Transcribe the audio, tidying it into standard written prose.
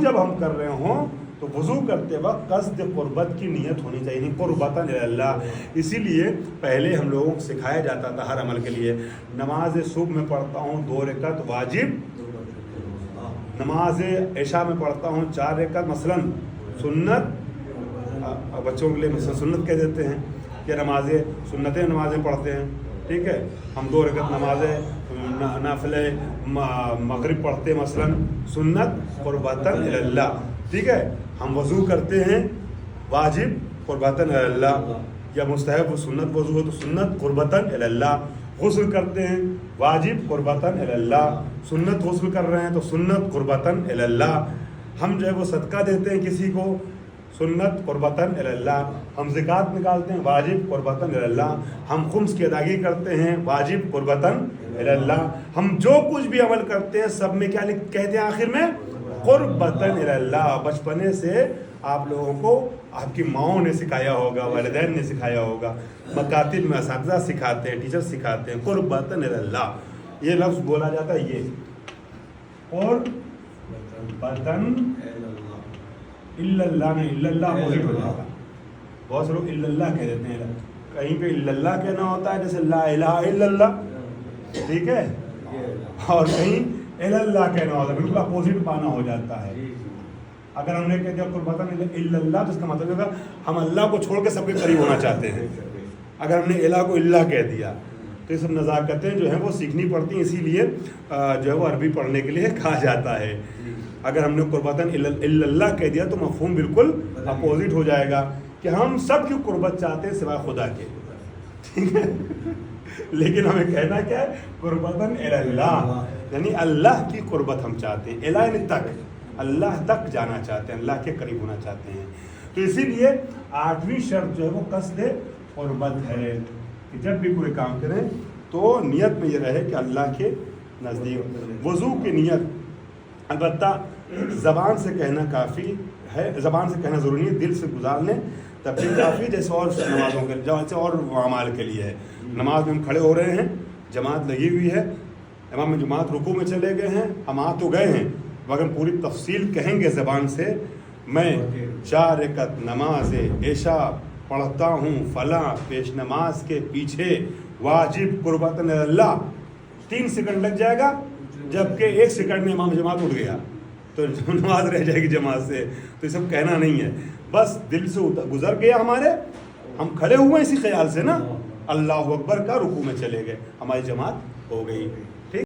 جب ہم کر رہے ہوں تو وضو کرتے وقت قصد قربت کی نیت ہونی چاہیے، نہیں قربتاً اللہ. اسی لیے پہلے ہم لوگوں کو سکھایا جاتا تھا ہر عمل کے لیے. نماز صبح میں پڑھتا ہوں 2 رکعت واجب، نماز عشاء میں پڑھتا ہوں 4 رکعت مثلاً سنت. بچوں کے لیے مثلا سنت کہہ دیتے ہیں کہ نمازیں پڑھتے ہیں. ٹھیک ہے، ہم 2 رکعت نمازیں نافلہ مغرب پڑھتے ہیں مثلاً سنت قربتاً اللہ. ٹھیک ہے، ہم وضو کرتے ہیں واجب قربتاً اللہ، یا مستحب سنت وضو ہو تو سنت قربتاً اللہ. غسل کرتے ہیں واجب قربتاً اللہ، سنت غسل کر رہے ہیں تو سنت قربتاً اللہ. ہم جو ہے وہ صدقہ دیتے ہیں کسی کو سنت قربتاً اللہ. ہم زکوٰۃ نکالتے ہیں واجب قربتاً اللہ. ہم خمس کی ادائیگی کرتے ہیں واجب قربتاً اللہ. ہم جو کچھ بھی عمل کرتے ہیں سب میں کیا کہتے ہیں آخر میں قربتاً اللہ. بچپنے سے آپ لوگوں کو آپ کی ماؤں نے سکھایا ہوگا، والدین نے سکھایا ہوگا، مکاتب میں اساتذہ سکھاتے ہیں، ٹیچر سکھاتے ہیں قربتاً اللہ. یہ لفظ بولا جاتا ہے یہ قربتاً اللہ نے اللہ اپوزٹ ہو جائے گا. بہت سے لوگ اللہ کہہ دیتے ہیں، کہیں پہ اللہ کہنا ہوتا ہے جیسے لا الہ الا اللہ، ٹھیک ہے، اور کہیں اللہ کہنا ہوتا ہے، بالکل اپوزٹ معنی ہو جاتا ہے. اگر ہم نے کہہ دیا قربتاً الا اللہ تو اس کا مطلب ہوگا ہم اللہ کو چھوڑ کے سب کے قریب ہونا چاہتے ہیں. اگر ہم نے الہ کو اللہ کہہ دیا تو یہ سب نزاکتیں جو ہیں وہ سیکھنی پڑتی ہیں. اسی لیے جو ہے وہ عربی پڑھنے کے لیے کہا جاتا ہے. اگر ہم نے قربتاً الا اللہ کہہ دیا تو مفہوم بالکل اپوزٹ ہو جائے گا کہ ہم سب کی قربت چاہتے ہیں سوائے خدا کے. ٹھیک ہے، لیکن ہمیں کہنا کیا ہے قربتاً اللہ، یعنی اللہ کی قربت ہم چاہتے ہیں. الہ یعنی تک، اللہ تک جانا چاہتے ہیں، اللہ کے قریب ہونا چاہتے ہیں. تو اسی لیے 8ویں شرط جو ہے وہ قصد قربت ہے کہ جب بھی کوئی کام کریں تو نیت میں یہ رہے کہ اللہ کے نزدیک. وضو کی نیت البتہ زبان سے کہنا کافی ہے، زبان سے کہنا ضروری ہے، دل سے گزار لیں تب بھی کافی، جیسے اور نمازوں کے جیسے اور اعمال کے لیے ہے. نماز میں ہم کھڑے ہو رہے ہیں، جماعت لگی ہوئی ہے، امام جماعت رکوع میں چلے گئے ہیں، ہم آ تو گئے ہیں مگر پوری تفصیل کہیں گے زبان سے، میں 4 رکعت نماز عشاء پڑھتا ہوں فلاں پیش نماز کے پیچھے واجب قربتاً اللہ. 3 سیکنڈ لگ جائے گا، جبکہ 1 سیکنڈ میں امام جماعت اٹھ گیا تو نماز رہ جائے گی جماعت سے. تو یہ سب کہنا نہیں ہے، بس دل سے گزر گیا ہمارے، ہم کھڑے ہوئے اسی خیال سے نا اللہ اکبر کا رکوع میں چلے گئے، ہماری جماعت ہو گئی.